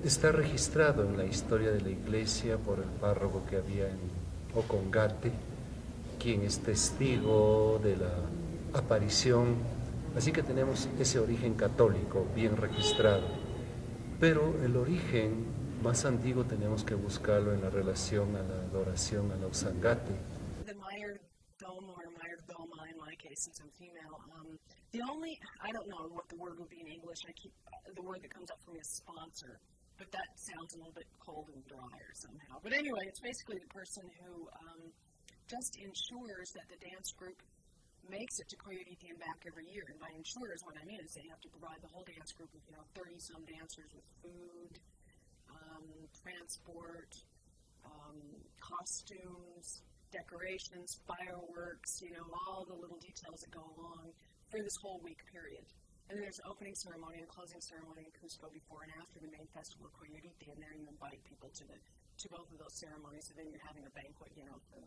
Está registrado en la historia de la iglesia por el párroco que había en Ocongate, quien es testigo de la aparición, así que tenemos ese origen católico bien registrado. Pero el origen más antiguo tenemos que buscarlo en la relación a la adoración a la Usangate. The Meyer Dome or Meyer Doma in my case, since I'm female, I don't know what the word would be in English. The word that comes up for me is sponsor, but that sounds a little bit cold and dry or somehow. But anyway, it's basically the person who just ensures that the dance group makes it to Coyote and back every year. And by ensures, what I mean is they have to provide the whole dance group with 30-some dancers with food, transport, costumes, decorations, fireworks, all the little details that go along for this whole week period. And then there's an opening ceremony and a closing ceremony in Cusco before and after the main festival of Coyote, and there you invite people to both of those ceremonies, and then you're having a banquet, for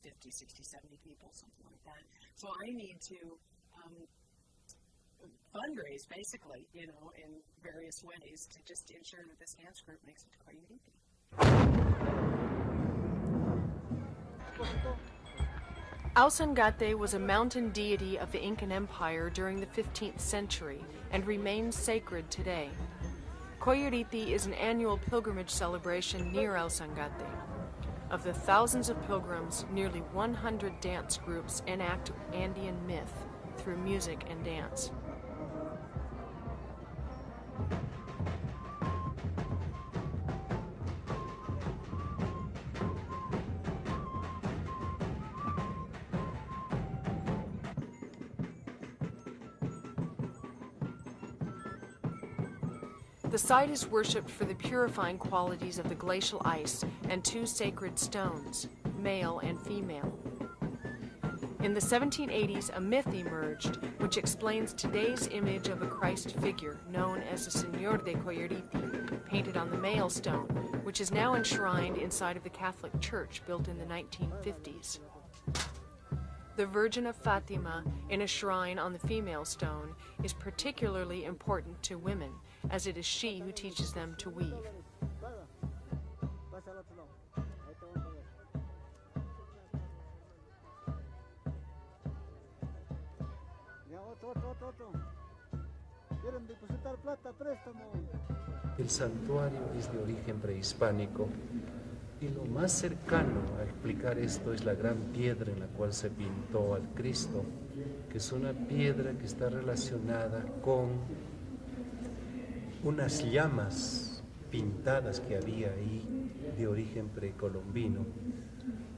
50, 60, 70 people, something like that. So I need to fundraise, basically, in various ways to just ensure that this dance group makes it to Coyote. Ausangate was a mountain deity of the Incan Empire during the 15th century and remains sacred today. Coyoriti is an annual pilgrimage celebration near Ausangate. Of the thousands of pilgrims, nearly 100 dance groups enact Andean myth through music and dance. The site is worshipped for the purifying qualities of the glacial ice and two sacred stones, male and female. In the 1780s, a myth emerged which explains today's image of a Christ figure known as the Señor de Coyoriti, painted on the male stone, which is now enshrined inside of the Catholic Church built in the 1950s. The Virgin of Fatima in a shrine on the female stone is particularly important to women, as it is she who teaches them to weave. El santuario es de origen prehispánico y lo más cercano a explicar esto es la gran piedra en la cual se pintó al Cristo, que es una piedra que está relacionada con unas llamas pintadas que había ahí de origen precolombino.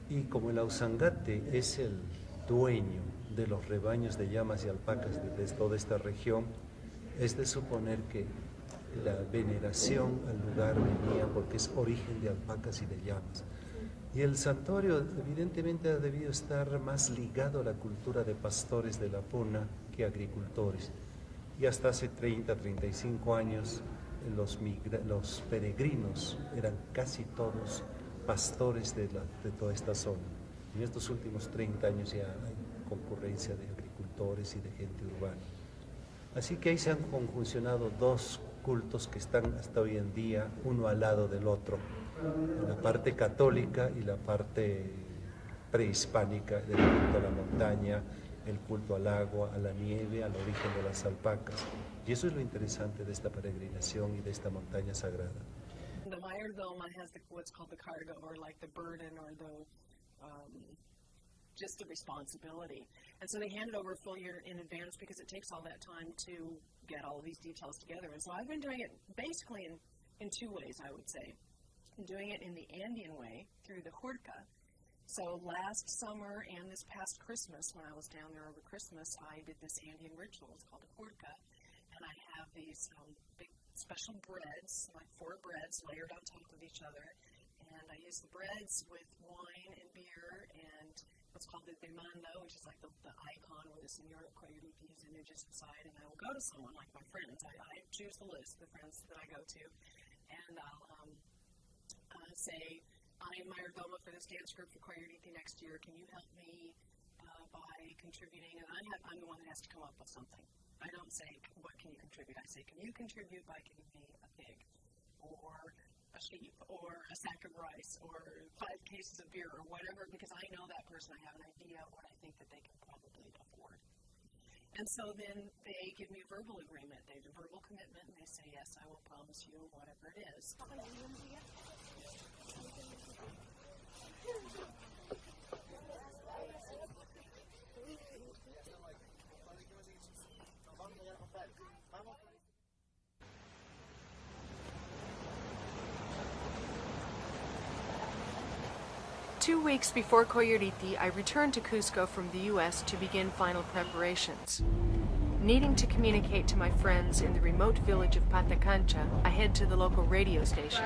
Y como el Ausangate es el dueño de los rebaños de llamas y alpacas de toda esta región, es de suponer que la veneración al lugar venía porque es origen de alpacas y de llamas. Y el santuario evidentemente ha debido estar más ligado a la cultura de pastores de la Puna que agricultores. Y hasta hace 30, 35 años los peregrinos eran casi todos pastores de toda esta zona. En estos últimos 30 años ya hay concurrencia de agricultores y de gente urbana. Así que ahí se han conjuncionado dos cultos que están hasta hoy en día uno al lado del otro, la parte católica y la parte prehispánica del culto a la montaña, el culto al agua, a la nieve, al origen de las alpacas. Y eso es lo interesante de esta peregrinación y de esta montaña sagrada. The Meyer Doma has what's called the cargo, or like the burden, or just the responsibility. And so they hand it over a full year in advance because it takes all that time to get all of these details together. And so I've been doing it basically in two ways, I would say. I'm doing it in the Andean way through the Hurka. So last summer and this past Christmas, when I was down there over Christmas, I did this Andean ritual. It's called the Hurka. And I have these big special breads, like 4 breads layered on top of each other. And I use the breads with wine and beer and what's called the demanda, which is like the icon with the Señor Coyoriti's images inside. And I will go to someone, like my friends. I choose the list, the friends that I go to. And I'll say, I am Meyer Doma for this dance group for Coyoriti next year. Can you help me by contributing? And I'm the one that has to come up with something. I don't say, what can you contribute? I say, can you contribute by giving me a pig, or a sheep, or a sack of rice, or 5 cases of beer, or whatever, because I know that person. I have an idea of what I think that they can probably afford. And so then they give me a verbal agreement. They do verbal commitment, and they say, yes, I will promise you whatever it is. Two weeks before Coyuriti, I returned to Cusco from the U.S. to begin final preparations. Needing to communicate to my friends in the remote village of Patacancha, I head to the local radio station.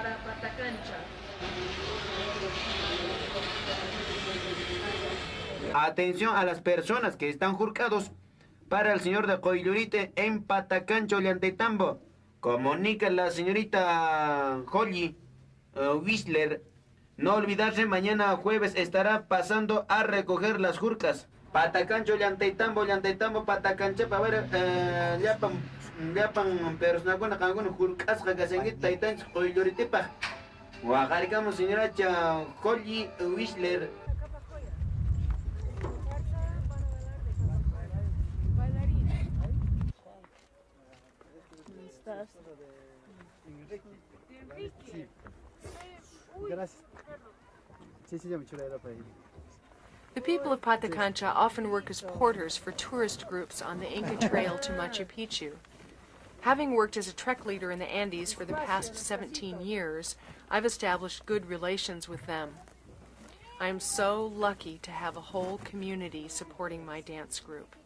Atención a las personas que están jurcados para el señor de Coyurite en Patacancha, Ollantetambo. Comunica la señorita Holly Whistler. No olvidarse, mañana jueves estará pasando a recoger las jurcas. Patacancho, Ollantetambo, Patacancha, para ver, llapan personas con algunos jurcas que se han ido taitan Coyuritepa. Guajaricamos señora Holly Whistler. The people of Patacancha often work as porters for tourist groups on the Inca Trail to Machu Picchu. Having worked as a trek leader in the Andes for the past 17 years, I've established good relations with them. I am so lucky to have a whole community supporting my dance group.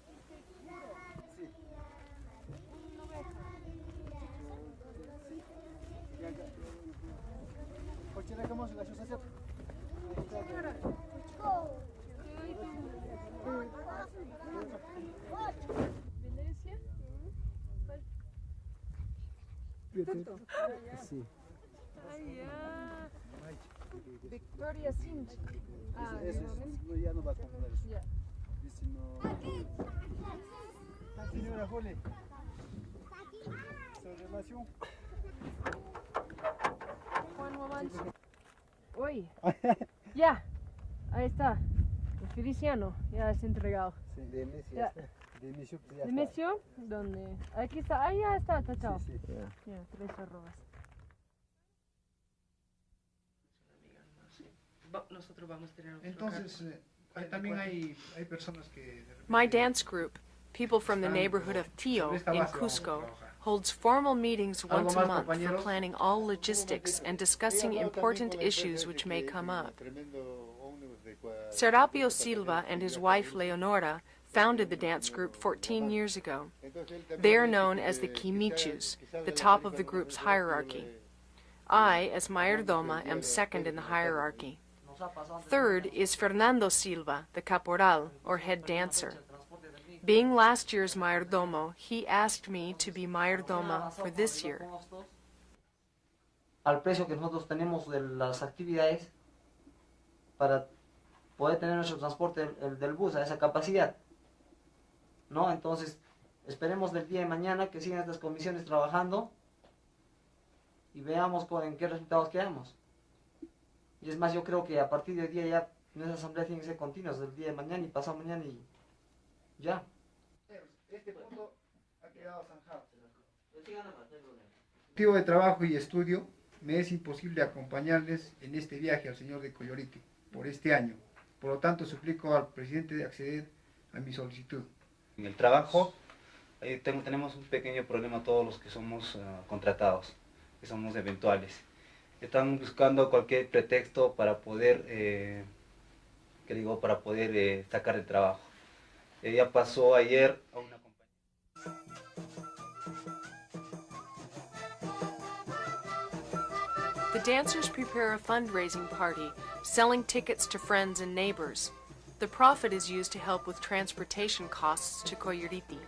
Sí. Victoria Sint. Eso ya no va a comprar eso. Ya. Dice no. La señora Jole. Su relación. Juan Momancho. Uy. Ya. Ahí está. El Feliciano ya es entregado. Sí, de Messi ya está. De Mesio, ¿dónde? Aquí está, ahí ya está, tachado. Sí, sí. Ya, 3 arrobas. Nosotros vamos a tener. Entonces, también hay personas que. My dance group, people from the neighborhood of Tío in Cusco, holds formal meetings once a month for planning all logistics and discussing important issues which may come up. Serapio Silva and his wife Leonora founded the dance group 14 years ago. They are known as the Quimichus, the top of the group's hierarchy. I, as mayordoma, am second in the hierarchy. Third is Fernando Silva, the caporal, or head dancer. Being last year's mayordomo, he asked me to be mayordoma for this year. Al precio que nosotros tenemos de las actividades para poder tener nuestro transporte del bus a esa capacidad, ¿no? Entonces, esperemos del día de mañana que sigan estas comisiones trabajando y veamos en qué resultados quedamos. Y es más, yo creo que a partir del día ya nuestra asamblea tiene que ser continua, del día de mañana y pasado mañana y ya. Este punto ha quedado zanjado. Motivo de trabajo y estudio, me es imposible acompañarles en este viaje al señor de Coyuriti por este año. Por lo tanto, suplico al presidente de acceder a mi solicitud. En el trabajo tenemos un pequeño problema todos los que somos contratados, que somos eventuales. Están buscando cualquier pretexto para poder, sacar el trabajo. Ya pasó ayer a una compañía. The dancers prepare a fundraising party, selling tickets to friends and neighbors. The profit is used to help with transportation costs to Coyuriti.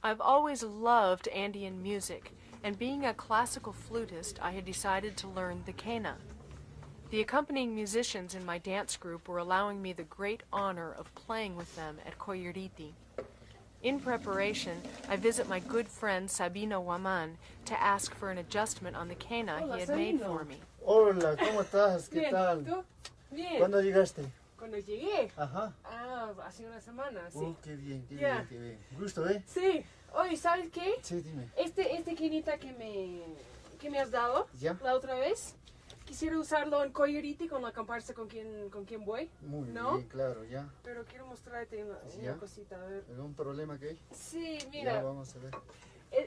I've always loved Andean music, and being a classical flutist, I had decided to learn the quena. The accompanying musicians in my dance group were allowing me the great honor of playing with them at Coyuriti. In preparation, I visit my good friend Sabino Waman to ask for an adjustment on the quena he had made for me. Hola, ¿cómo estás? ¿Qué tal? ¿Tú? Bien. ¿Cuándo llegaste? Cuando llegué. Ajá. Hace una semana, sí. Qué bien, qué Ya. bien, qué bien. Gusto, ¿eh? Sí. Oye, ¿sabes qué? Sí, dime. Este quinita que me has dado ¿Ya? la otra vez, quisiera usarlo en Coyuriti con la comparsa con quien voy. Muy ¿No? bien, claro, ya. Pero quiero mostrarte ¿Ya? una cosita, a ver. ¿Algún problema que hay? Sí, Ya, mira, vamos a ver.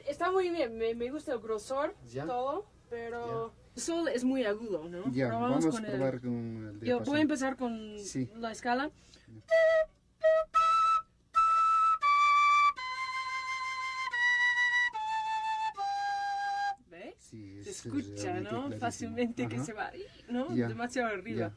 está muy bien, me gusta el grosor, ¿Ya? todo, pero el sol es muy agudo, ¿no? Ya, Pero vamos a con probar con el Yo diapasón. voy a empezar con Sí. la escala. ¿Ves? Sí, Se es escucha, realmente ¿no? clarísimo. Fácilmente que Ajá. se va, ¿no? Ya, Demasiado arriba. ya.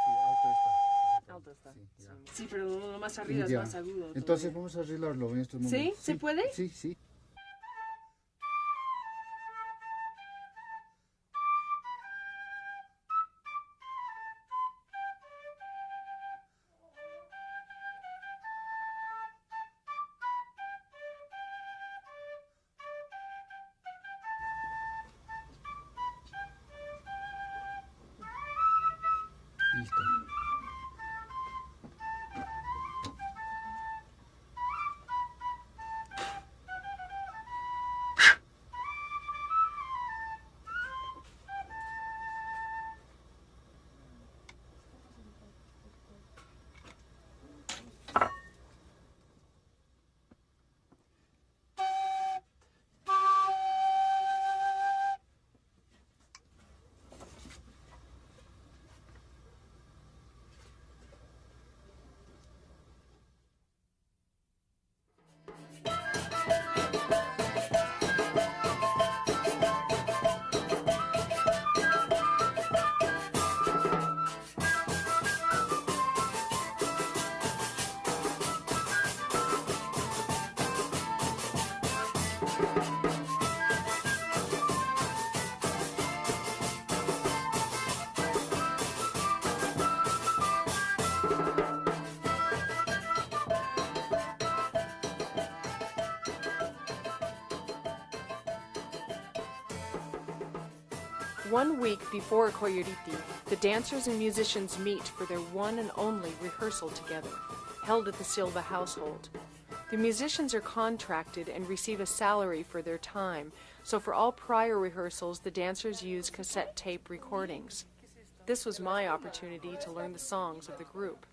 Sí, alto está. Alto está. Sí, ya. Sí, pero lo más arriba Ya. es más agudo. Entonces todavía. vamos a arreglarlo en estos ¿Sí? momentos. ¿Se puede? Sí, sí. Listo. One week before Coyuriti, the dancers and musicians meet for their one and only rehearsal together, held at the Silva household. The musicians are contracted and receive a salary for their time, so for all prior rehearsals, the dancers use cassette tape recordings. This was my opportunity to learn the songs of the group.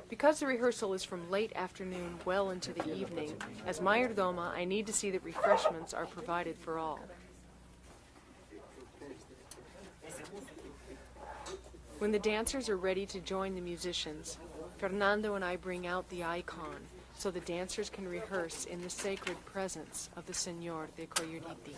Because the rehearsal is from late afternoon well into the evening, as mayordoma, I need to see that refreshments are provided for all. When the dancers are ready to join the musicians, Fernando and I bring out the icon so the dancers can rehearse in the sacred presence of the Señor de Coyuriti.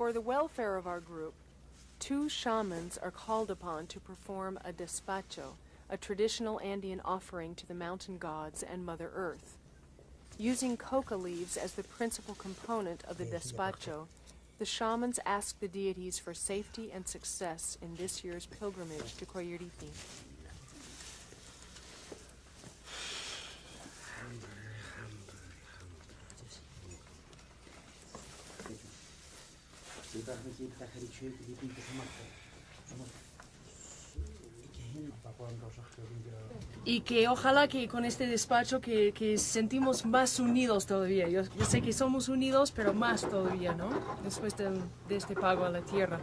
For the welfare of our group, 2 shamans are called upon to perform a despacho, a traditional Andean offering to the mountain gods and Mother Earth. Using coca leaves as the principal component of the despacho, the shamans ask the deities for safety and success in this year's pilgrimage to Coyuriti. Y que ojalá que con este despacho que sentimos más unidos todavía. Yo sé que somos unidos, pero más todavía, ¿no? Después de este pago a la tierra.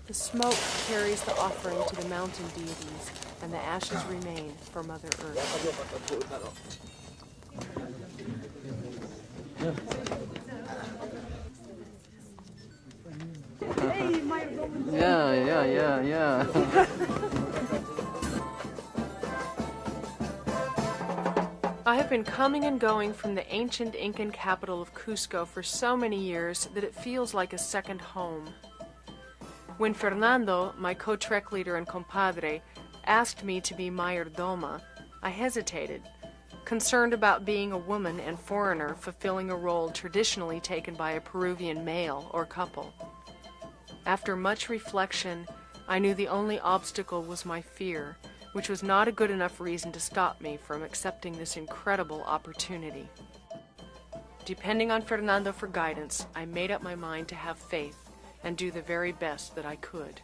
The smoke carries the offering to the mountain deities, and the ashes remain for Mother Earth. Yeah. I have been coming and going from the ancient Incan capital of Cusco for so many years that it feels like a second home. When Fernando, my co-trek leader and compadre, asked me to be mayordoma, I hesitated, concerned about being a woman and foreigner fulfilling a role traditionally taken by a Peruvian male or couple. After much reflection, I knew the only obstacle was my fear, which was not a good enough reason to stop me from accepting this incredible opportunity. Depending on Fernando for guidance, I made up my mind to have faith and do the very best that I could.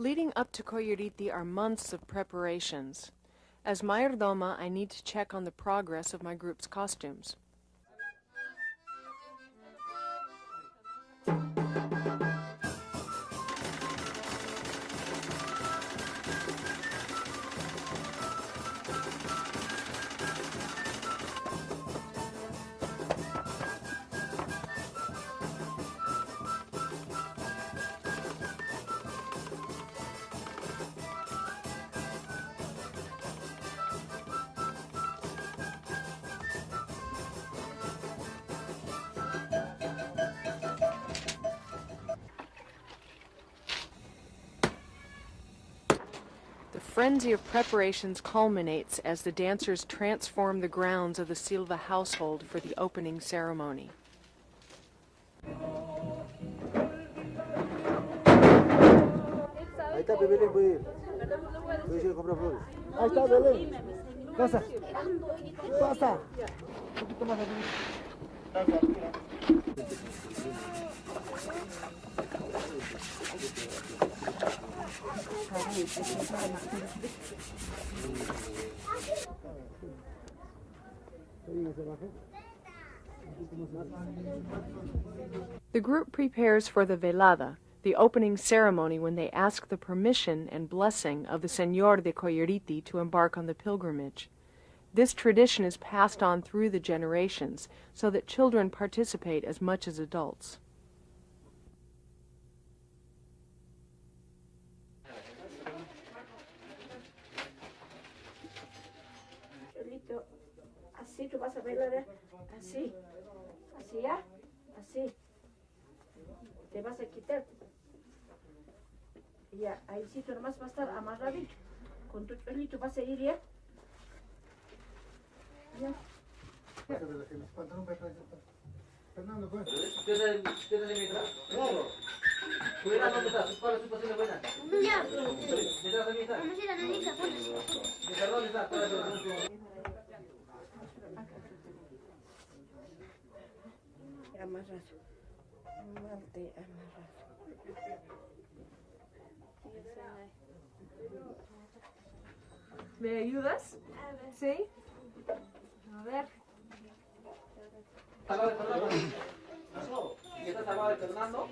Leading up to Coyuriti are months of preparations. As mayordoma, I need to check on the progress of my group's costumes. The frenzy of preparations culminates as the dancers transform the grounds of the Silva household for the opening ceremony. Ahí está, Belén, puede ir. Puede ir a comprar flores. Ahí está, Belén. Pasa. Pasa. Un poquito más aquí. The group prepares for the velada, the opening ceremony when they ask the permission and blessing of the Señor de Coyeriti to embark on the pilgrimage. This tradition is passed on through the generations so that children participate as much as adults. Así tú vas a bailar, así, así ya, así. Te vas a quitar. Ya, ahí sí tú nomás vas a estar amarradito. Con tu cholito vas a ir ya. Ya. Fernando, pues. Claro. Cuidado, ¿dónde estás? ¿Cuál es tu posición buena? Ya. ¿Detrás de mí está? Vamos a ir a la Nixa, ¿Dónde está? ¿Cuál es tu posición? Amarrar. Malte, amarrar. ¿Me ayudas? ¿Sí? A ver. ¿Estás al lado de Fernando?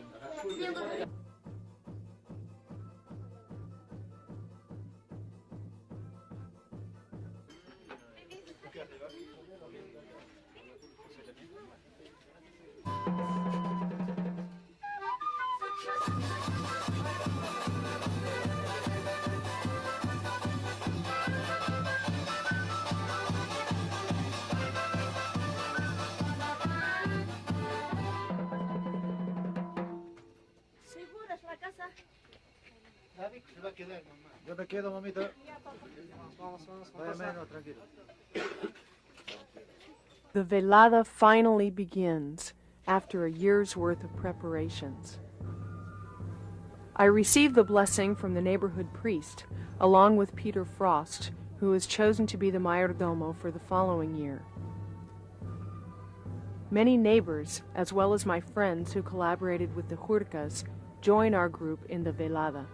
Se va a quedar, mamá. Yo me quedo, mamita. Vamos, menos, tranquilo. The velada finally begins after a year's worth of preparations. I receive the blessing from the neighborhood priest, along with Peter Frost, who is chosen to be the mayordomo for the following year. Many neighbors, as well as my friends who collaborated with the Jurkas, join our group in the velada.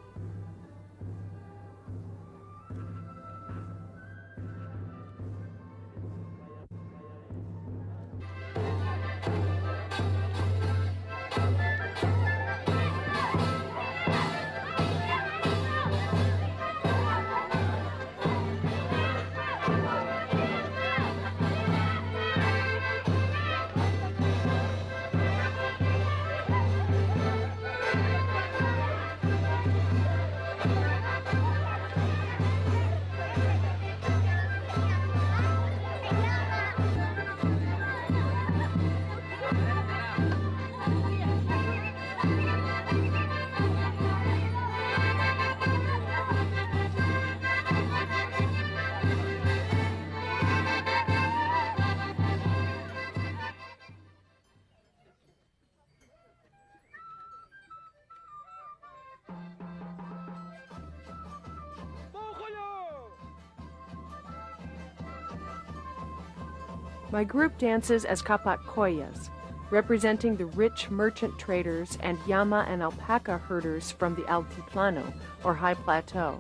My group dances as Kapatkoyas, representing the rich merchant traders and llama and alpaca herders from the Altiplano, or High Plateau.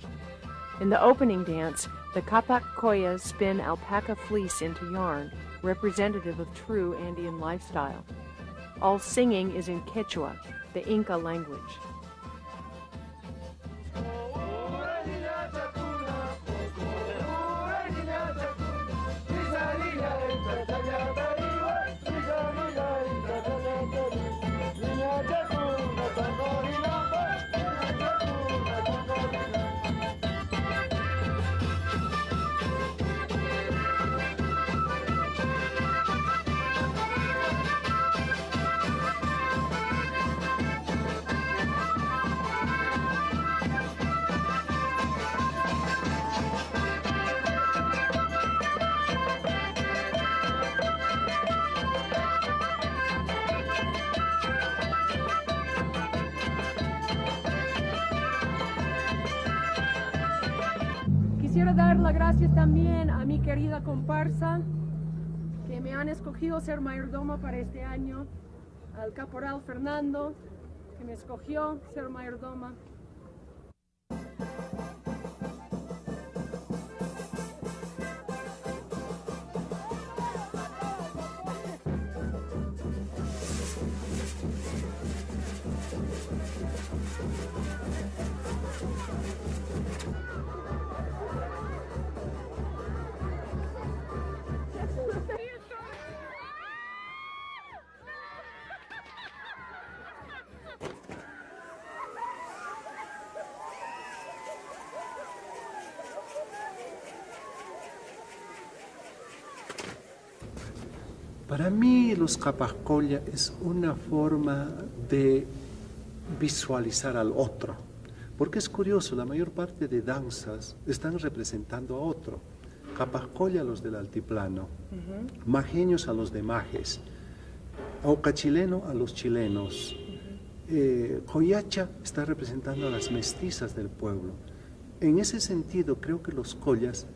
In the opening dance, the Kapatkoyas spin alpaca fleece into yarn, representative of true Andean lifestyle. All singing is in Quechua, the Inca language. Quisiera dar las gracias también a mi querida comparsa que me han escogido ser mayordomo para este año, al caporal Fernando que me escogió ser mayordoma. Para mí los Capascolla es una forma de visualizar al otro, porque es curioso, la mayor parte de danzas están representando a otro. Capascolla a los del altiplano, majeños a los de majes, aucachileno a los chilenos, Coyacha está representando a las mestizas del pueblo. En ese sentido, creo que los collas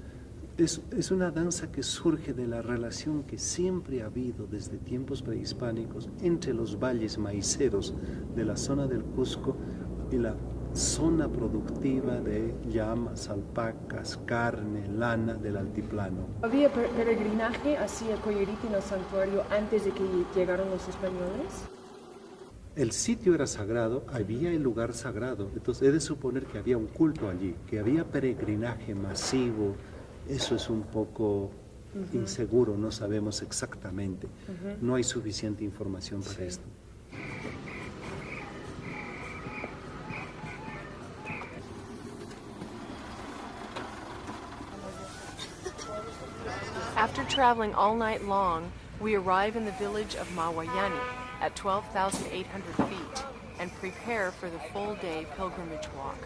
es una danza que surge de la relación que siempre ha habido desde tiempos prehispánicos entre los valles maiceros de la zona del Cusco y la zona productiva de llamas, alpacas, carne, lana del altiplano. ¿Había peregrinaje hacia Coyurita en el santuario antes de que llegaron los españoles? El sitio era sagrado, había el lugar sagrado, entonces he de suponer que había un culto allí, que había peregrinaje masivo. Eso es un poco inseguro, no sabemos exactamente. No hay suficiente información para esto. After traveling all night long, we arrive in the village of Mawayani at 12,800 feet and prepare for the full-day pilgrimage walk.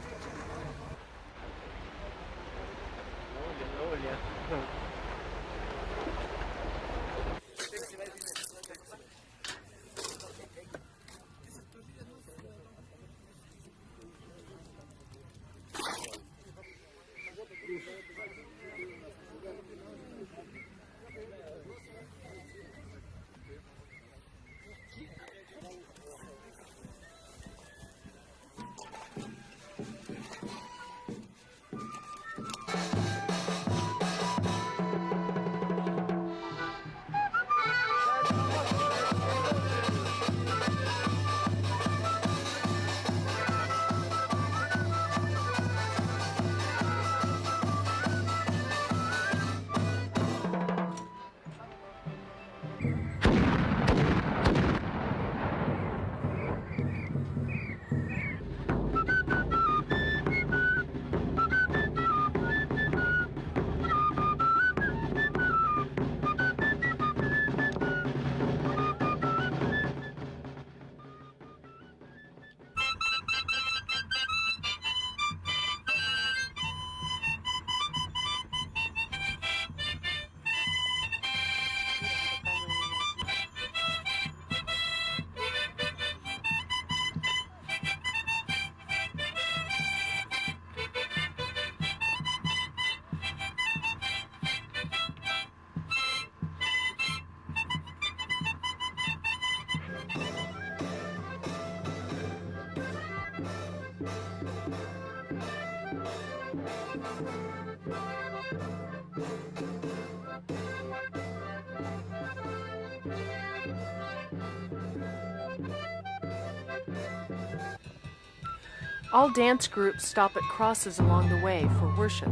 All dance groups stop at crosses along the way for worship.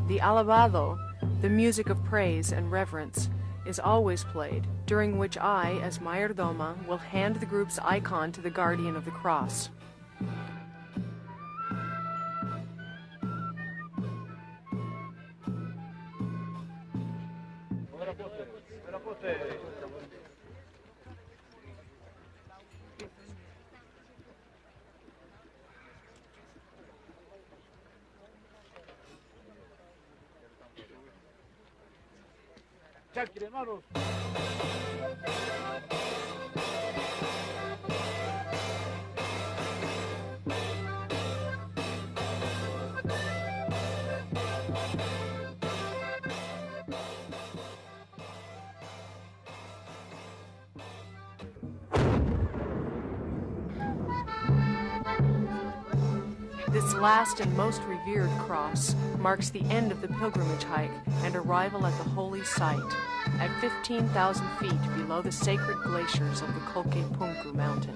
The alabado, the music of praise and reverence, is always played, during which I, as mayordoma, will hand the group's icon to the guardian of the cross. This last and most revered cross marks the end of the pilgrimage hike and arrival at the holy site, at 15,000 feet below the sacred glaciers of the Kolkepunku mountain.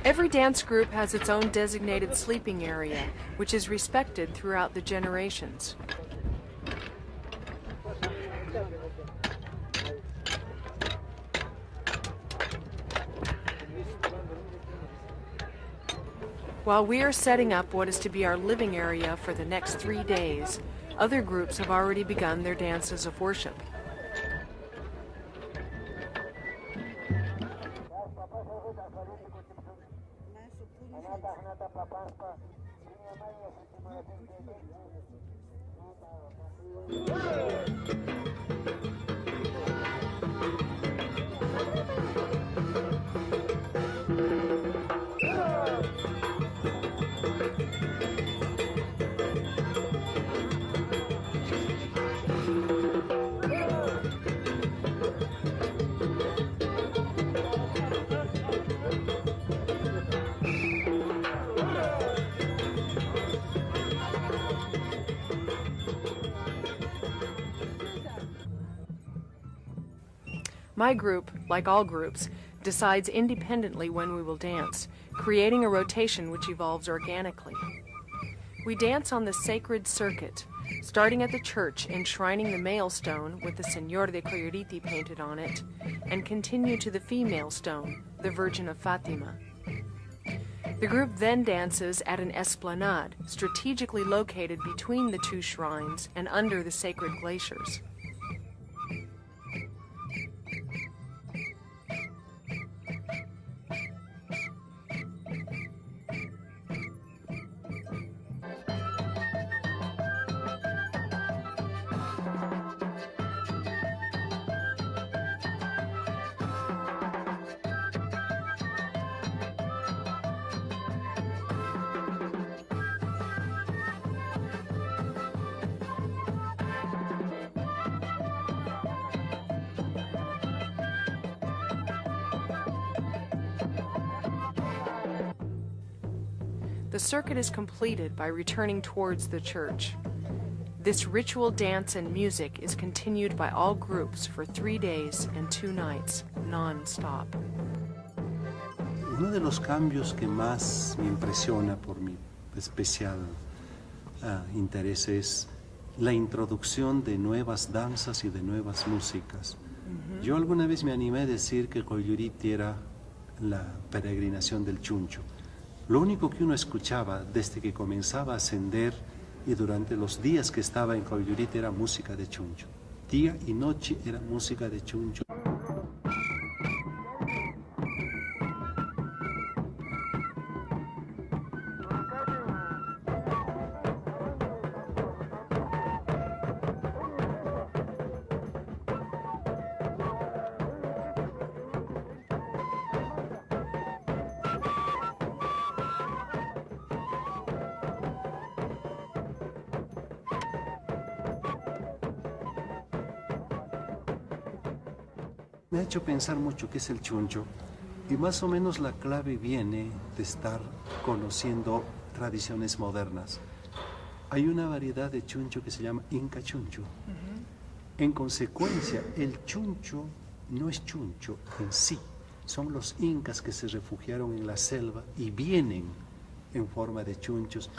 Every dance group has its own designated sleeping area, which is respected throughout the generations. While we are setting up what is to be our living area for the next 3 days, other groups have already begun their dances of worship. My group, like all groups, decides independently when we will dance, creating a rotation which evolves organically. We dance on the sacred circuit, starting at the church enshrining the male stone with the Señor de Coyuriti painted on it, and continue to the female stone, the Virgin of Fatima. The group then dances at an esplanade, strategically located between the two shrines and under the sacred glaciers. The circuit is completed by returning towards the church. This ritual dance and music is continued by all groups for 3 days and 2 nights, non-stop. Uno de los cambios que más me impresiona por mi especial interés es la introducción de nuevas danzas y de nuevas músicas. Yo alguna vez me animé a decir que Coyuriti era la peregrinación del chuncho. Lo único que uno escuchaba desde que comenzaba a ascender y durante los días que estaba en Coyuriti era música de chuncho. Día y noche era música de chuncho. Me ha hecho pensar mucho qué es el chuncho y más o menos la clave viene de estar conociendo tradiciones modernas. Hay una variedad de chuncho que se llama Inca chuncho. En consecuencia, el chuncho no es chuncho en sí, son los incas que se refugiaron en la selva y vienen en forma de chunchos.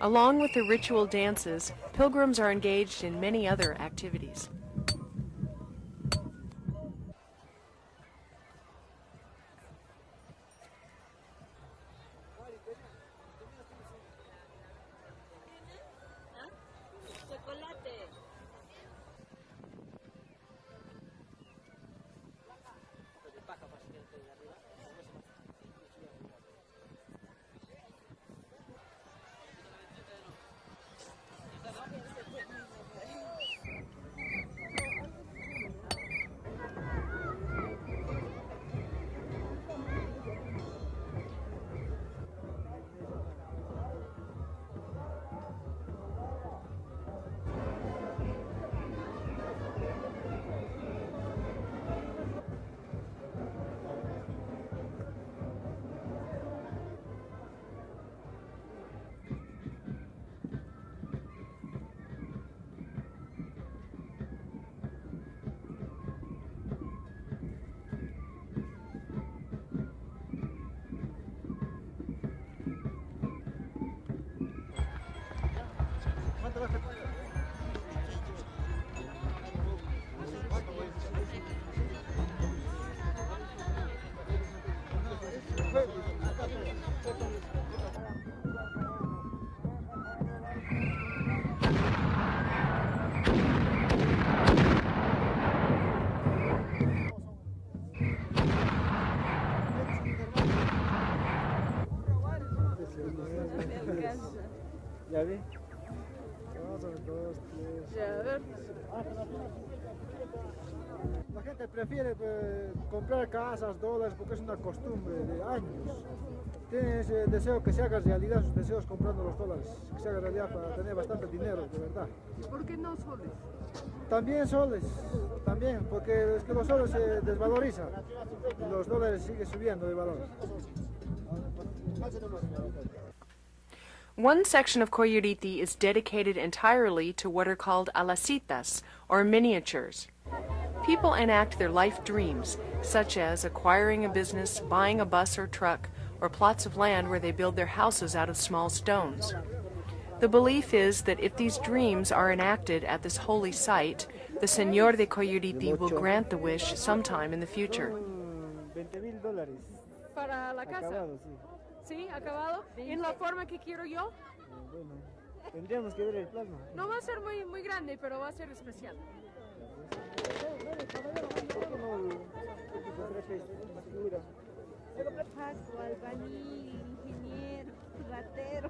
Along with the ritual dances, pilgrims are engaged in many other activities. ¿Ya vi? Vamos a ver, 2, 3. Ya, a ver. La gente prefiere comprar casas, dólares, porque es una costumbre de años. Tiene ese deseo que se haga realidad sus deseos comprando los dólares, que se haga realidad para tener bastante dinero, de verdad. ¿Y por qué no soles? También soles, también, porque es que los soles se desvalorizan y los dólares siguen subiendo de valor. One section of Coyuriti is dedicated entirely to what are called alacitas, or miniatures. People enact their life dreams, such as acquiring a business, buying a bus or truck, or plots of land where they build their houses out of small stones. The belief is that if these dreams are enacted at this holy site, the Señor de Coyuriti will grant the wish sometime in the future. $20,000. Para la casa. Acabado, sí. ¿Sí? ¿Acabado? ¿En la forma que quiero yo? Bueno, tendríamos que ver el plasma. No va a ser muy grande, pero va a ser especial. ¿Por qué no pintura? Paco, albañil, ingeniero, ratero.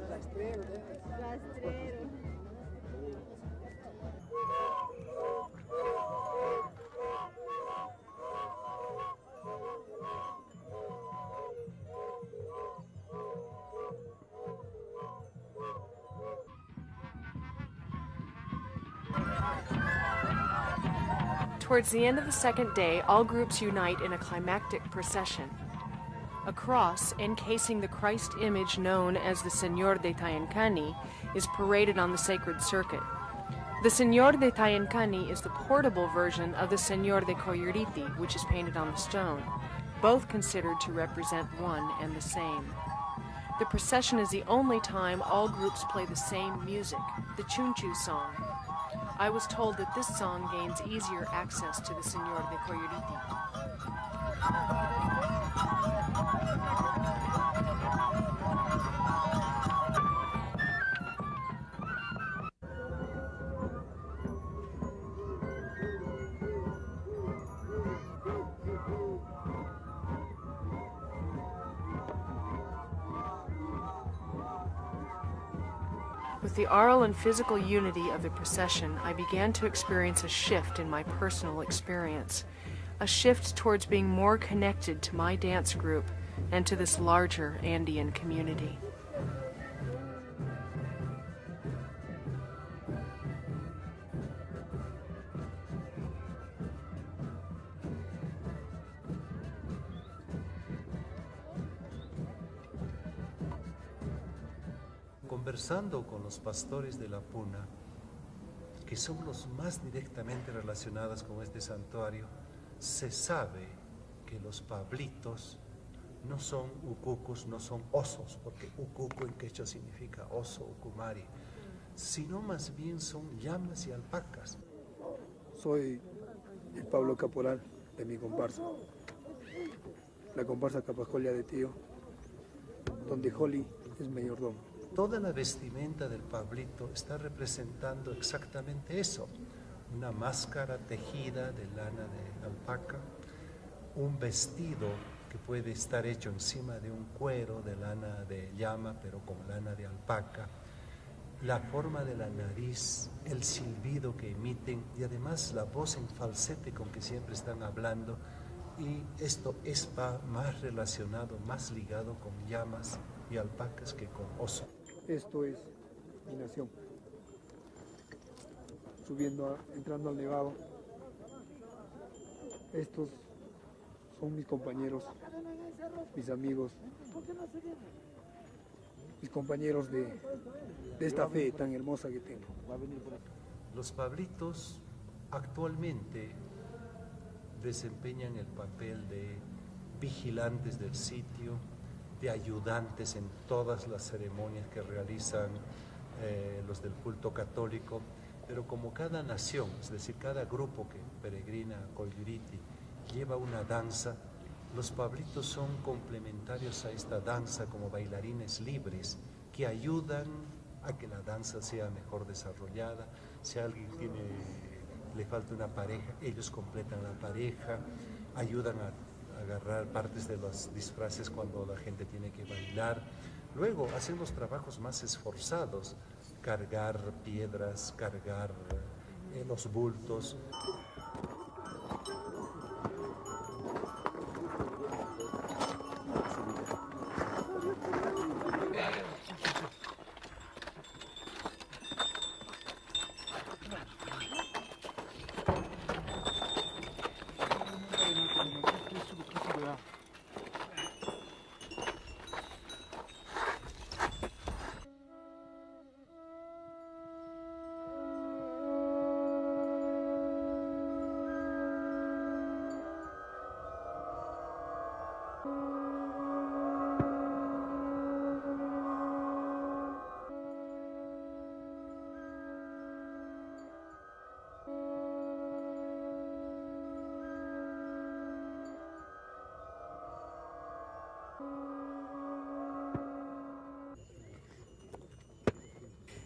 Rastrero. Towards the end of the second day, all groups unite in a climactic procession. A cross encasing the Christ image known as the Señor de Tayancani is paraded on the sacred circuit. The Señor de Tayancani is the portable version of the Señor de Coyuriti, which is painted on the stone, both considered to represent one and the same. The procession is the only time all groups play the same music, the Chunchu song. I was told that this song gains easier access to the Señor de Coyuriti. With the aural and physical unity of the procession, I began to experience a shift in my personal experience, a shift towards being more connected to my dance group and to this larger Andean community. Conversando con los pastores de la Puna, que son los más directamente relacionados con este santuario, se sabe que los pablitos no son ucucus, no son osos, porque ucucu en quechua significa oso, ucumari, sino más bien son llamas y alpacas. Soy el Pablo Caporal de mi comparsa, la comparsa Capascolia de Tío, donde Holly es mayordomo. Toda la vestimenta del pablito está representando exactamente eso. Una máscara tejida de lana de alpaca, un vestido que puede estar hecho encima de un cuero de lana de llama, pero con lana de alpaca, la forma de la nariz, el silbido que emiten y además la voz en falsete con que siempre están hablando, y esto va más relacionado, más ligado con llamas y alpacas que con oso. Esto es mi nación. Entrando al nevado. Estos son mis compañeros, mis amigos, mis compañeros de esta fe tan hermosa que tengo. Los pablitos actualmente desempeñan el papel de vigilantes del sitio, de ayudantes en todas las ceremonias que realizan los del culto católico, pero como cada nación, es decir, cada grupo que peregrina a Coyuriti lleva una danza, los pablitos son complementarios a esta danza como bailarines libres que ayudan a que la danza sea mejor desarrollada. Si alguien le falta una pareja, ellos completan la pareja, ayudan a agarrar partes de los disfraces cuando la gente tiene que bailar, Luego hacen los trabajos más esforzados, cargar piedras, cargar los bultos.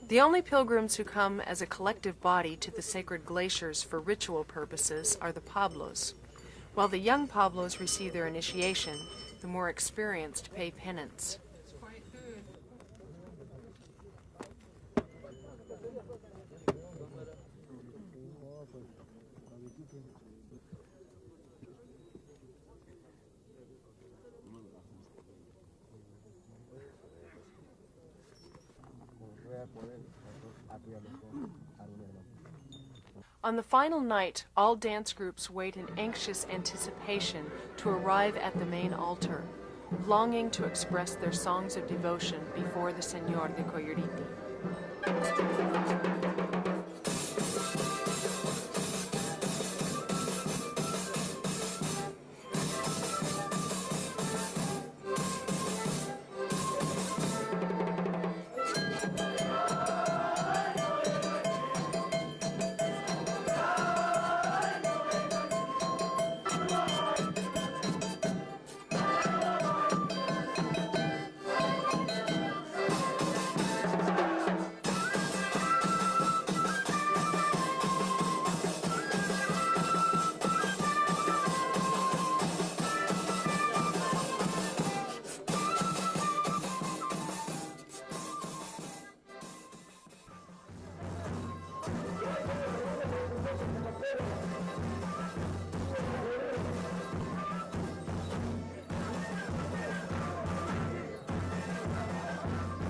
The only pilgrims who come as a collective body to the sacred glaciers for ritual purposes are the Pablos. While the young Pablos receive their initiation, the more experienced pay penance. On the final night, all dance groups wait in anxious anticipation to arrive at the main altar, longing to express their songs of devotion before the Señor de Coyuriti.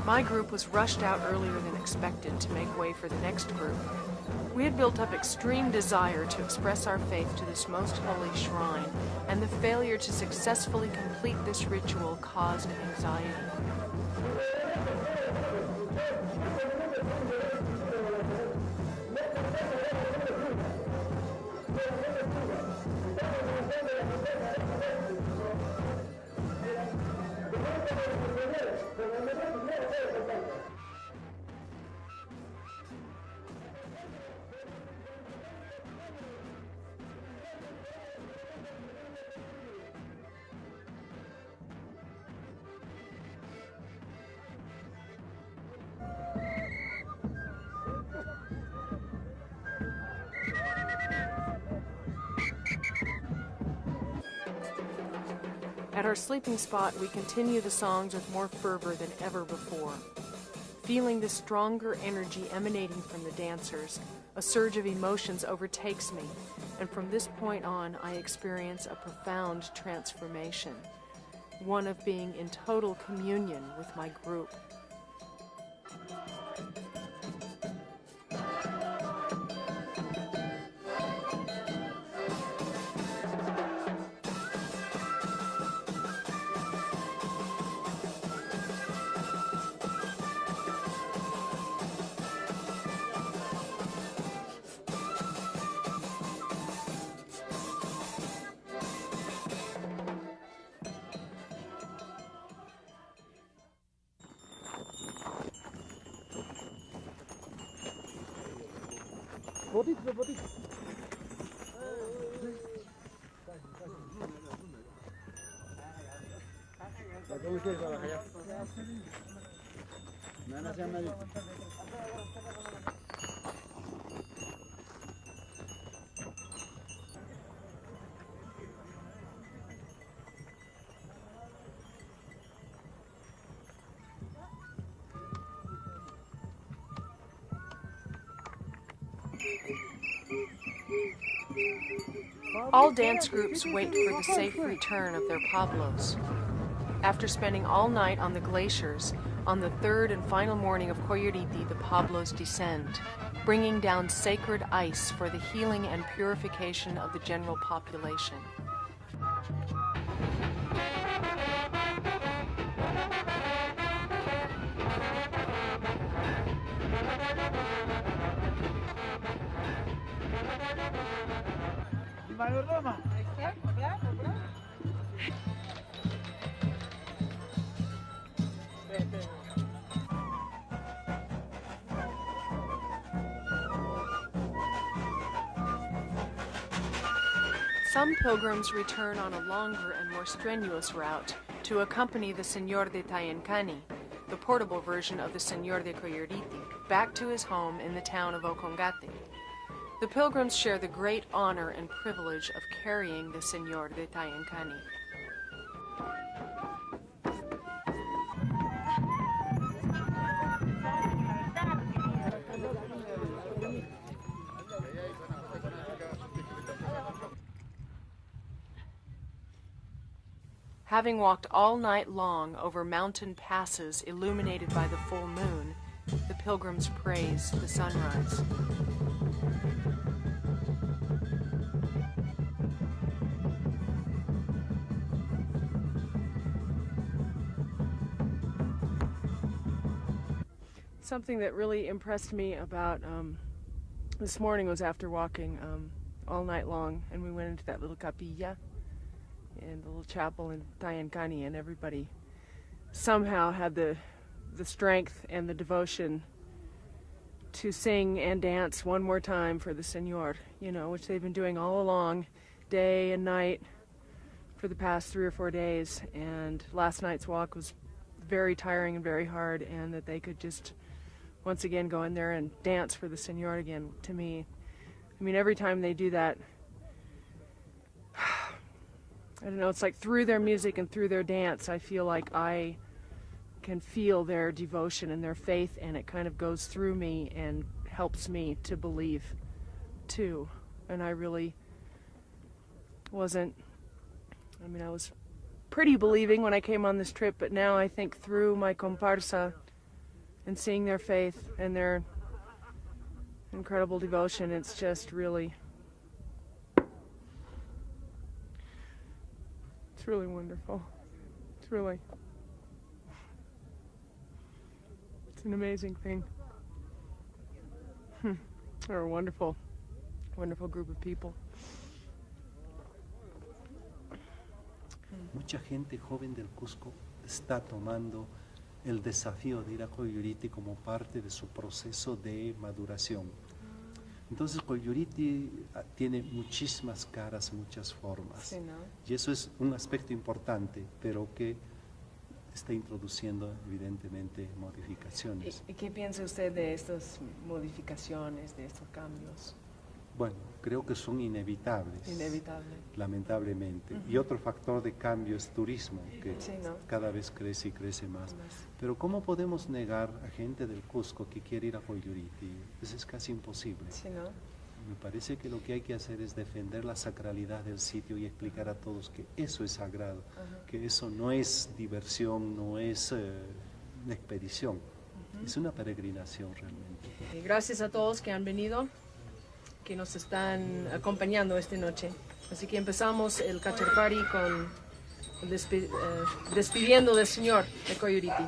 My group was rushed out earlier than expected to make way for the next group. We had built up extreme desire to express our faith to this most holy shrine, and the failure to successfully complete this ritual caused anxiety. At our sleeping spot, we continue the songs with more fervor than ever before. Feeling the stronger energy emanating from the dancers, a surge of emotions overtakes me, and from this point on, I experience a profound transformation, one of being in total communion with my group. All dance groups wait for the safe return of their Pablos. After spending all night on the glaciers, on the third and final morning of Coyuriti, the Pablos descend, bringing down sacred ice for the healing and purification of the general population. Mayordoma. Some pilgrims return on a longer and more strenuous route to accompany the Señor de Tayancani, the portable version of the Señor de Coyuriti, back to his home in the town of Ocongate. The pilgrims share the great honor and privilege of carrying the Señor de Tayancani. Having walked all night long over mountain passes illuminated by the full moon, the pilgrims praise the sunrise. Something that really impressed me about this morning was after walking all night long, and we went into that little capilla and the little chapel in Tayancani, and everybody somehow had the strength and the devotion to sing and dance one more time for the Señor, you know, which they've been doing all along, day and night, for the past 3 or 4 days. And last night's walk was very tiring and very hard, and that they could just once again go in there and dance for the Señor again. To me, I mean, every time they do that, I don't know, it's like through their music and through their dance, I feel like I can feel their devotion and their faith, and it kind of goes through me and helps me to believe too. And I really wasn't, I mean, I was pretty believing when I came on this trip, but now I think through my comparsa and seeing their faith and their incredible devotion, it's just really, it's really wonderful. It's really, it's an amazing thing. They're a wonderful, wonderful group of people. Mucha gente joven del Cusco está tomando el desafío de ir a Coyuriti como parte de su proceso de maduración. Entonces Coyuriti tiene muchísimas caras, muchas formas. Sí, ¿no? Y eso es un aspecto importante, pero que está introduciendo evidentemente modificaciones. ¿Y qué piensa usted de estas modificaciones, de estos cambios? Bueno, creo que son inevitables. Inevitable. Lamentablemente. Y otro factor de cambio es turismo, que Sí, ¿no? cada vez crece y crece más. Pero ¿cómo podemos negar a gente del Cusco que quiere ir a Coyuriti? Pues es casi imposible. Sí, ¿no? Me parece que lo que hay que hacer es defender la sacralidad del sitio y explicar a todos que eso es sagrado, que eso no es diversión, no es una expedición, es una peregrinación realmente. Y gracias a todos que han venido, que nos están acompañando esta noche. Así que empezamos el Cachar Party con despidiendo del Señor de Coyuriti.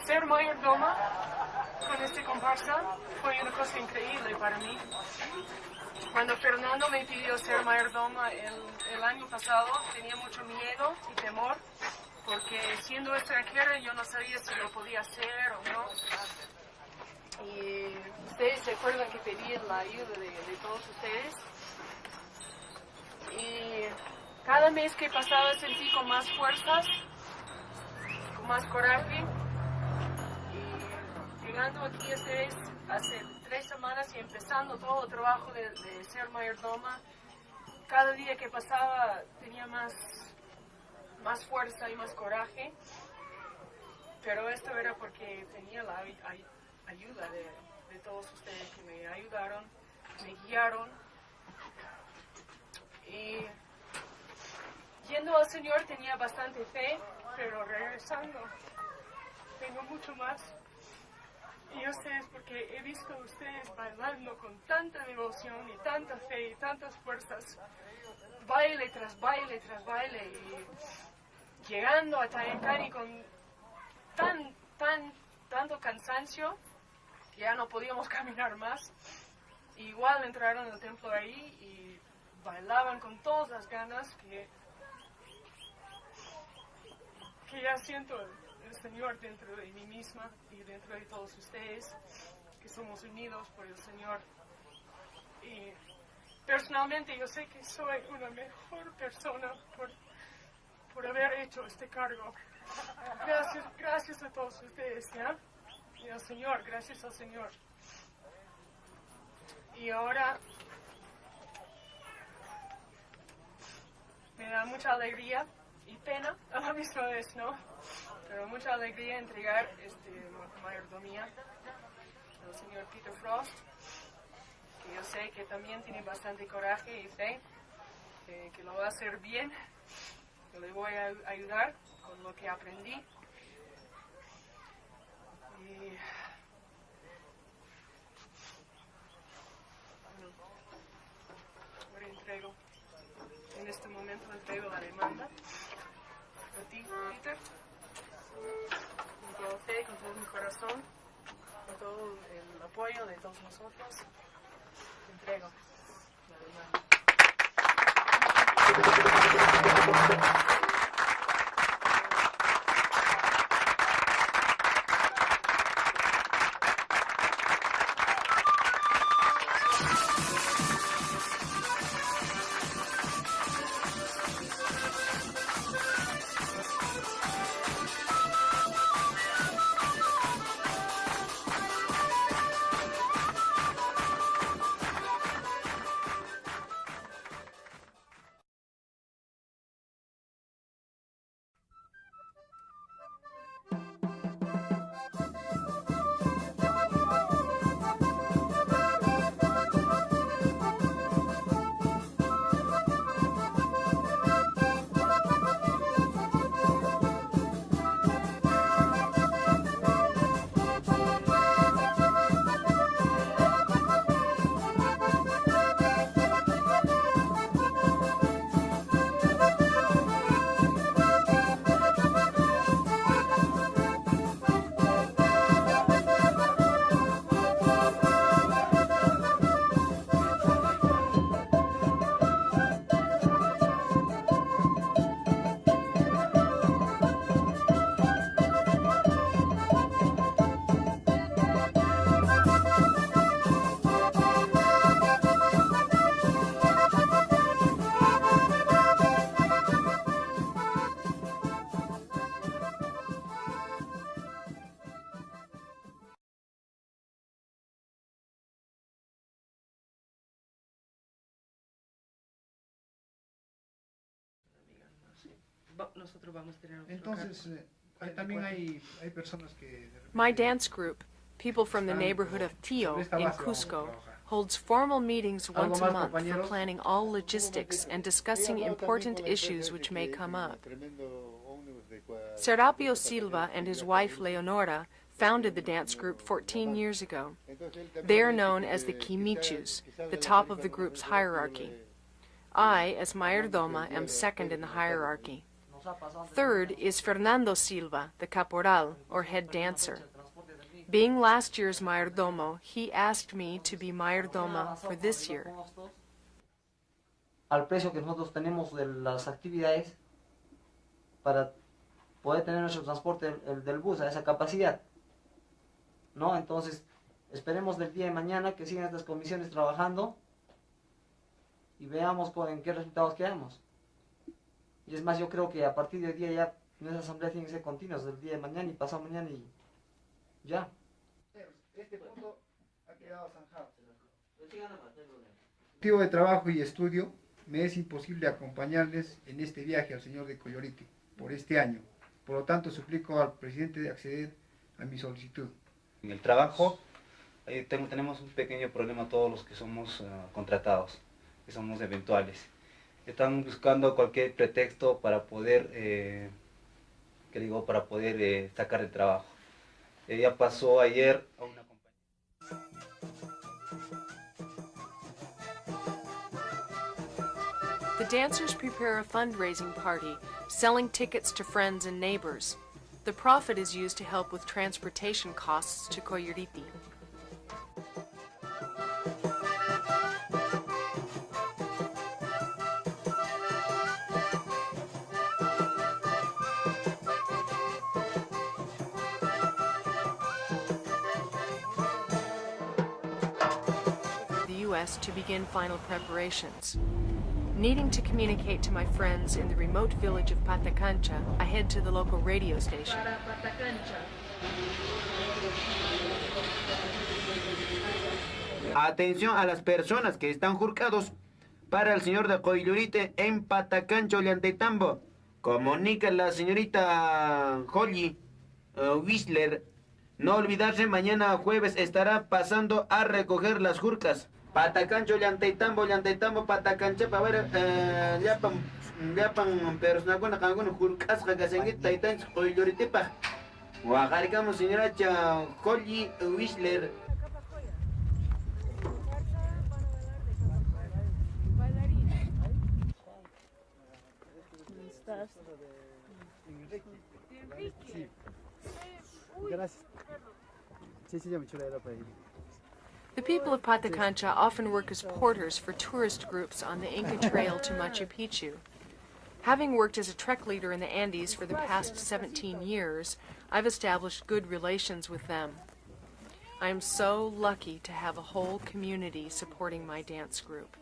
Ser mayordoma con este comparsa fue una cosa increíble para mí. Cuando Fernando me pidió ser mayordoma el año pasado, tenía mucho miedo y temor, porque siendo extranjera yo no sabía si lo podía hacer o no. Y ustedes se acuerdan que pedí la ayuda de todos ustedes. Y cada mes que pasaba sentí con más fuerzas, con más coraje. Y llegando aquí hace 3 semanas y empezando todo el trabajo de ser mayordoma, cada día que pasaba tenía más fuerza y más coraje. Pero esto era porque tenía la ayuda de todos ustedes que me ayudaron, me guiaron. Y yendo al Señor tenía bastante fe, pero regresando tengo mucho más. Y yo sé es porque he visto a ustedes bailando con tanta devoción y tanta fe y tantas fuerzas, baile tras baile tras baile, y llegando a Tayancani con tanto cansancio que ya no podíamos caminar más. Igual entraron al templo ahí y bailaban con todas las ganas que ya siento el Señor dentro de mí misma y dentro de todos ustedes, que somos unidos por el Señor. Y personalmente yo sé que soy una mejor persona por haber hecho este cargo. Gracias a todos ustedes, ¿ya? Y al Señor, gracias al Señor. Y ahora me da mucha alegría y pena a la misma vez, ¿no? Pero mucha alegría entregar mayordomía al señor Peter Frost, que yo sé que también tiene bastante coraje y fe, que lo va a hacer bien, que le voy a ayudar con lo que aprendí. Y bueno, ahora en este momento entrego la demanda a ti, Peter, con toda fe, con todo mi corazón, con todo el apoyo de todos nosotros. Te entrego la demanda. Nosotros vamos a tener entonces también hay personas que My dance group, people from the neighborhood of Tio in Cusco, holds formal meetings once a month for planning all logistics and discussing important issues which may come up. Serapio Silva and his wife Leonora founded the dance group 14 years ago. They are known as the Quimichus, the top of the group's hierarchy. I, as mayordoma, am second in the hierarchy. Third is Fernando Silva, the caporal, or head dancer. Being last year's mayordomo, he asked me to be mayordoma for this year. Al precio que nosotros tenemos de las actividades para poder tener nuestro transporte del bus a esa capacidad, ¿no? Entonces, esperemos del día de mañana que sigan estas comisiones trabajando y veamos en qué resultados quedamos. Y es más, yo creo que a partir del día ya nuestra asamblea tiene que ser continua, desde el día de mañana y pasado mañana y ya. Este punto ha quedado zanjado. Motivo de trabajo y estudio, me es imposible acompañarles en este viaje al señor de Coyorite por este año. Por lo tanto, suplico al presidente de acceder a mi solicitud. En el trabajo tenemos un pequeño problema todos los que somos contratados, que somos eventuales. Están buscando cualquier pretexto para poder, sacar el trabajo. Ya pasó ayer a una compañía. The dancers prepare a fundraising party, selling tickets to friends and neighbors. The profit is used to help with transportation costs to Coyorite. To begin final preparations. Needing to communicate to my friends in the remote village of Patacancha, I head to the local radio station. Atención a las personas que están juzgados para el señor de Coilurite en Patacancha, Ollantetambo. Comunica la señorita Holly Whistler. No olvidarse, mañana jueves estará pasando a recoger las jurcas. Patacancho, Ollantetambo, Patacancha, para ver, llapan personas con algunos jurcas, jagasenguit, taitans, Coiluritepa. Guajaricamos, señora Holly Whistler. The people of Patacancha often work as porters for tourist groups on the Inca Trail to Machu Picchu. Having worked as a trek leader in the Andes for the past 17 years, I've established good relations with them. I am so lucky to have a whole community supporting my dance group.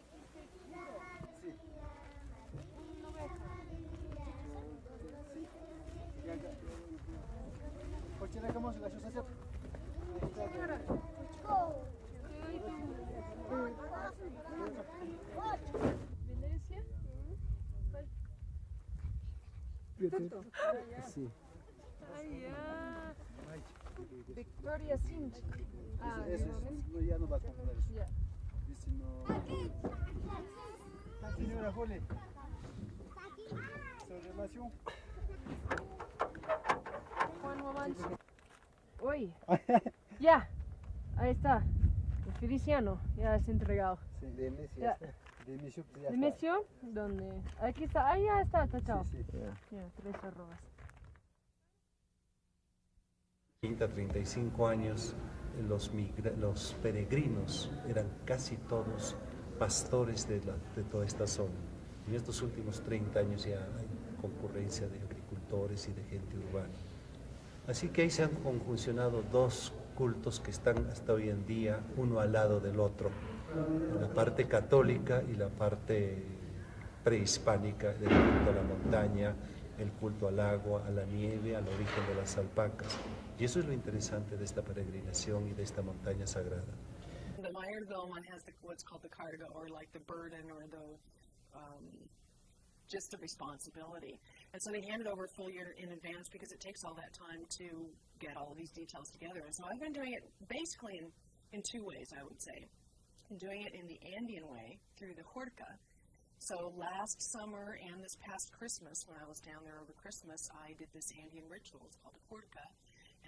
Sí. Victoria Sint. Eso no, ya no va a comprar eso. Ya. Dice no. La señora Jole. Su relación. Juan Momans. Uy. Ya. Ahí está. El Feliciano. Ya es entregado. Sí, de Messi ya. Está. De Messi ya está. ¿De Messi? ¿Dónde? Aquí está. Ahí ya está, tachado. Sí, sí. Ya, 3 arrobas. 35 años, los peregrinos eran casi todos pastores de toda esta zona. En estos últimos 30 años ya hay concurrencia de agricultores y de gente urbana. Así que ahí se han conjuncionado dos cultos que están hasta hoy en día uno al lado del otro. La parte católica y la parte prehispánica del culto a la montaña, el culto al agua, a la nieve, al origen de las alpacas. Y eso es lo interesante de esta peregrinación y de esta montaña sagrada. The Mayerville one has what's called the carga, or like the burden, or the just the responsibility. And so they hand it over a full year in advance because it takes all that time to get all of these details together. And so I've been doing it basically in two ways, I would say. I'm doing it in the Andean way through the Huerca. So last summer and this past Christmas, when I was down there over Christmas, I did this Andean ritual. It's called the Huerca.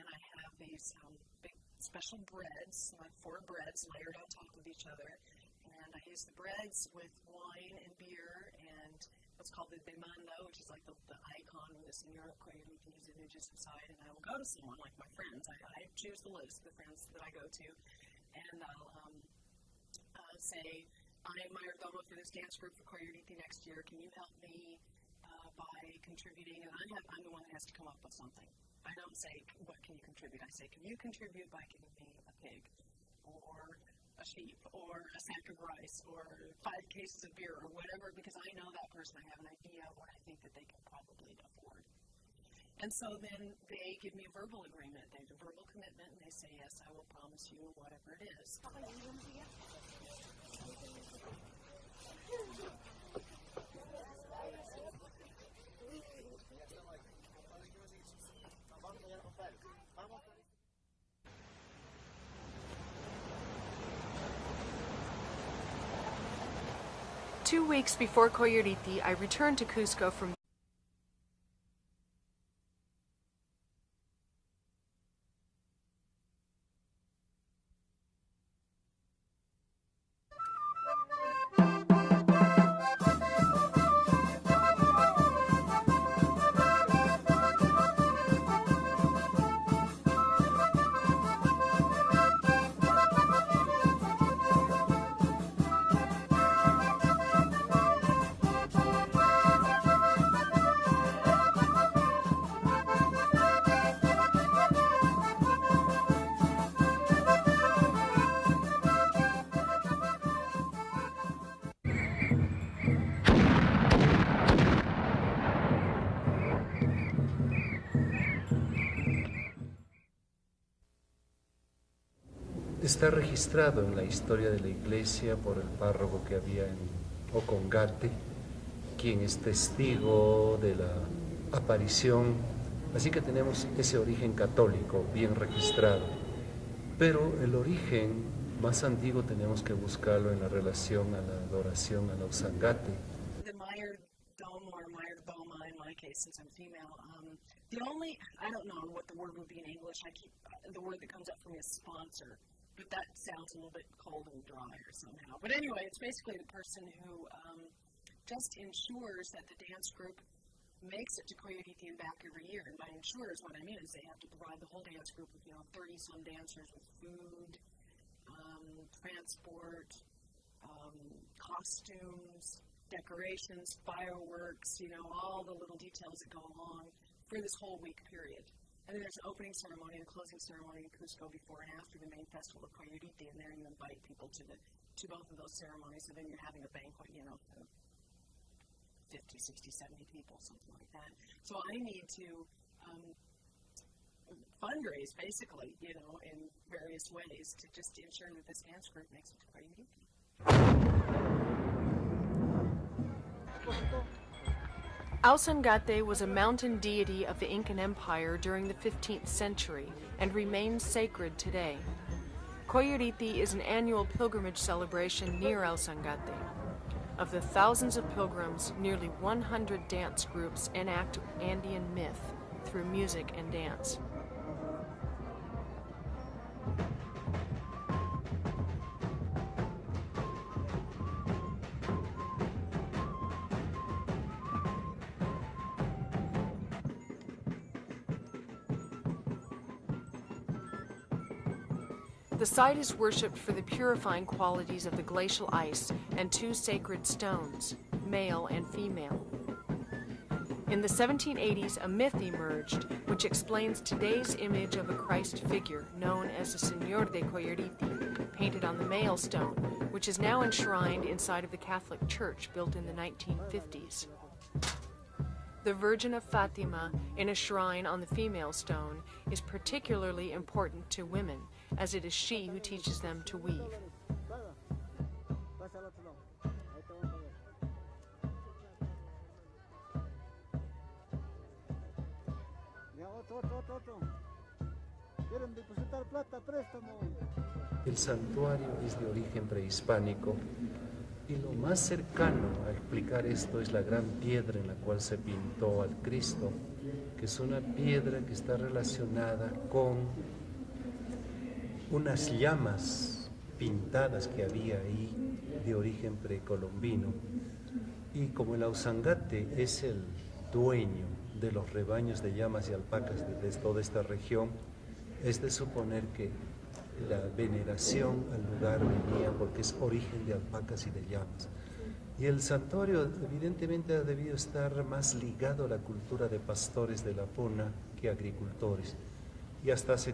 And I have these big special breads, like 4 breads layered on top of each other. And I use the breads with wine and beer and what's called the demanda, which is like the icon with the Señor Coyorite's images inside. And I will go to someone, like my friends. I choose the list, the friends that I go to. And I'll say, I'm Mayordomo for this dance group for Coyorite next year. Can you help me by contributing? And I'm the one that has to come up with something. I don't say, what can you contribute? I say, can you contribute by giving me a pig? Or a sheep or a sack of rice or 5 cases of beer or whatever, because I know that person. I have an idea of what I think that they can probably afford. And so then they give me a verbal agreement. They have a verbal commitment, and they say, yes, I will promise you whatever it is. Two weeks before Coyuriti, I returned to Cusco from Está registrado en la historia de la iglesia por el párroco que había en Ocongate, quien es testigo de la aparición, así que tenemos ese origen católico bien registrado. Pero el origen más antiguo tenemos que buscarlo en la relación a la adoración a la Usangate. The Meyer Dome or Meyer Boma, in my case, since I'm female, the only, I don't know what the word would be in English, I keep, the word that comes up for me is sponsor. But that sounds a little bit cold and dry or somehow. But anyway, it's basically the person who just ensures that the dance group makes it to Coyuriti and back every year. And by ensures, what I mean is they have to provide the whole dance group with, 30-some dancers with food, transport, costumes, decorations, fireworks, all the little details that go along for this whole week period. And then there's an opening ceremony and a closing ceremony in Cusco before and after the main festival of Coyuriti, and there you invite people to both of those ceremonies, and then you're having a banquet, of 50, 60, 70 people, something like that. So I need to fundraise, basically, in various ways to just ensure that this dance group makes it to Coyuriti. Ausangate was a mountain deity of the Incan Empire during the 15th century and remains sacred today. Coyuriti is an annual pilgrimage celebration near Ausangate. Of the thousands of pilgrims, nearly 100 dance groups enact Andean myth through music and dance. The site is worshipped for the purifying qualities of the glacial ice and 2 sacred stones, male and female. In the 1780s, a myth emerged which explains today's image of a Christ figure known as the Señor de Coyuriti, painted on the male stone, which is now enshrined inside of the Catholic Church built in the 1950s. The Virgin of Fatima in a shrine on the female stone is particularly important to women, as it is she who teaches them to weave. El santuario es de origen prehispánico y lo más cercano a explicar esto es la gran piedra en la cual se pintó al Cristo, que es una piedra que está relacionada con unas llamas pintadas que había ahí de origen precolombino. Y como el Ausangate es el dueño de los rebaños de llamas y alpacas de toda esta región, es de suponer que la veneración al lugar venía porque es origen de alpacas y de llamas. Y el santuario evidentemente ha debido estar más ligado a la cultura de pastores de la Puna que agricultores. Y hasta hace